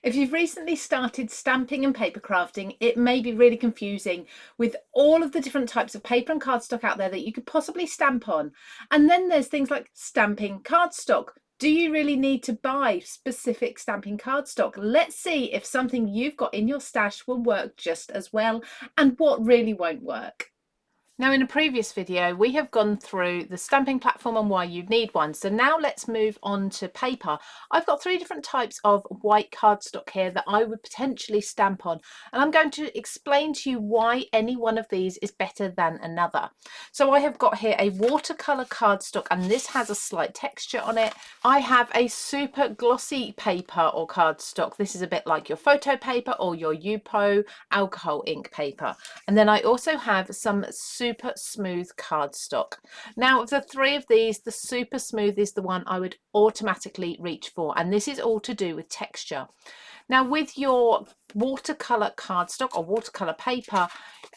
If you've recently started stamping and paper crafting, it may be really confusing with all of the different types of paper and cardstock out there that you could possibly stamp on. And then there's things like stamping cardstock. Do you really need to buy specific stamping cardstock? Let's see if something you've got in your stash will work just as well and what really won't work. Now, in a previous video, we have gone through the stamping platform and why you need one. So now let's move on to paper. I've got three different types of white cardstock here that I would potentially stamp on. And I'm going to explain to you why any one of these is better than another. So I have got here a watercolor cardstock, and this has a slight texture on it. I have a super glossy paper or cardstock. This is a bit like your photo paper or your Yupo alcohol ink paper. And then I also have some super smooth cardstock. Now, of the three of these, the super smooth is the one I would automatically reach for, and this is all to do with texture. Now, with your watercolor cardstock or watercolor paper,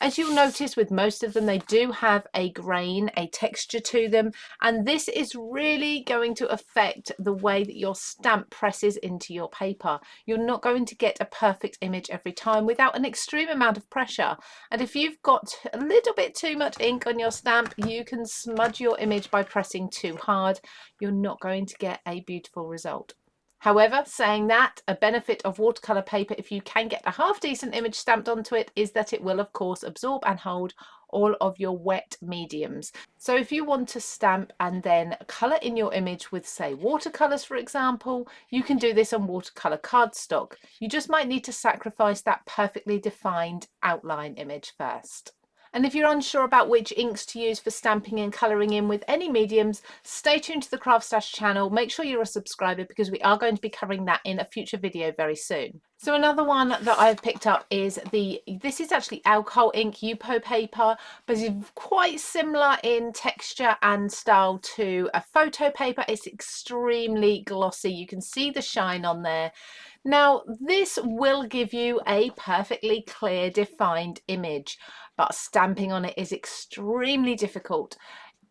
as you'll notice with most of them, they do have a grain, a texture to them, and this is really going to affect the way that your stamp presses into your paper. You're not going to get a perfect image every time without an extreme amount of pressure, and if you've got a little bit too much ink on your stamp, you can smudge your image by pressing too hard. You're not going to get a beautiful result. However, saying that, a benefit of watercolor paper, if you can get a half decent image stamped onto it, is that it will of course absorb and hold all of your wet mediums. So if you want to stamp and then color in your image with, say, watercolors, for example, you can do this on watercolor cardstock. You just might need to sacrifice that perfectly defined outline image first. And if you're unsure about which inks to use for stamping and colouring in with any mediums, stay tuned to the CraftStash channel. Make sure you're a subscriber because we are going to be covering that in a future video very soon. So another one that I've picked up is this is actually alcohol ink Yupo paper, but it's quite similar in texture and style to a photo paper. It's extremely glossy. You can see the shine on there. Now, this will give you a perfectly clear, defined image, but stamping on it is extremely difficult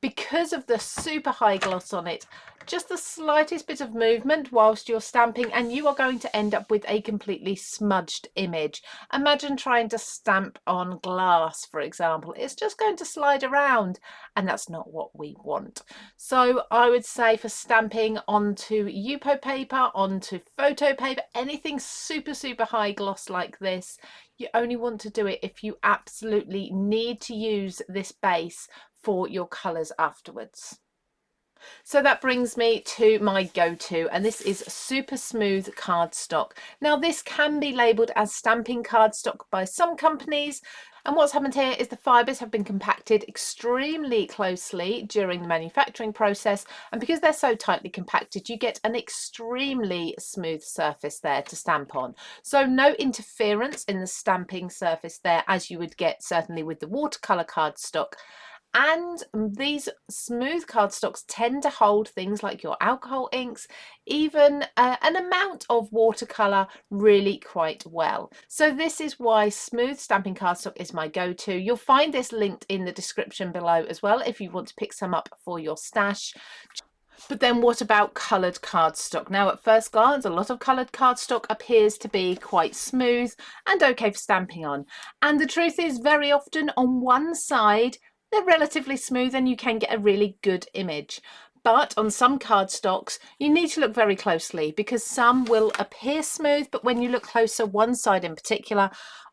because of the super high gloss on it. Just the slightest bit of movement whilst you're stamping and you are going to end up with a completely smudged image. Imagine trying to stamp on glass, for example. It's just going to slide around, and that's not what we want. So I would say for stamping onto Yupo paper, onto photo paper, anything super high gloss like this, you only want to do it if you absolutely need to use this base for your colours afterwards. So that brings me to my go-to, and this is super smooth cardstock. Now, this can be labelled as stamping cardstock by some companies, and what's happened here is the fibres have been compacted extremely closely during the manufacturing process, and because they're so tightly compacted, you get an extremely smooth surface there to stamp on. So no interference in the stamping surface there, as you would get certainly with the watercolour cardstock. And these smooth cardstocks tend to hold things like your alcohol inks, even an amount of watercolour really quite well. So this is why smooth stamping cardstock is my go-to. You'll find this linked in the description below as well if you want to pick some up for your stash. But then what about coloured cardstock? Now, at first glance, a lot of coloured cardstock appears to be quite smooth and okay for stamping on. And the truth is, very often on one side, they're relatively smooth and you can get a really good image. But on some cardstocks, you need to look very closely because some will appear smooth, but when you look closer, one side in particular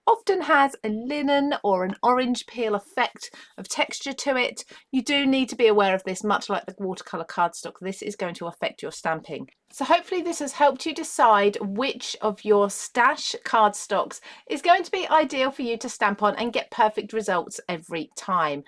often has a linen or an orange peel effect of texture to it. You do need to be aware of this, much like the watercolour cardstock. This is going to affect your stamping. So hopefully this has helped you decide which of your stash cardstocks is going to be ideal for you to stamp on and get perfect results every time.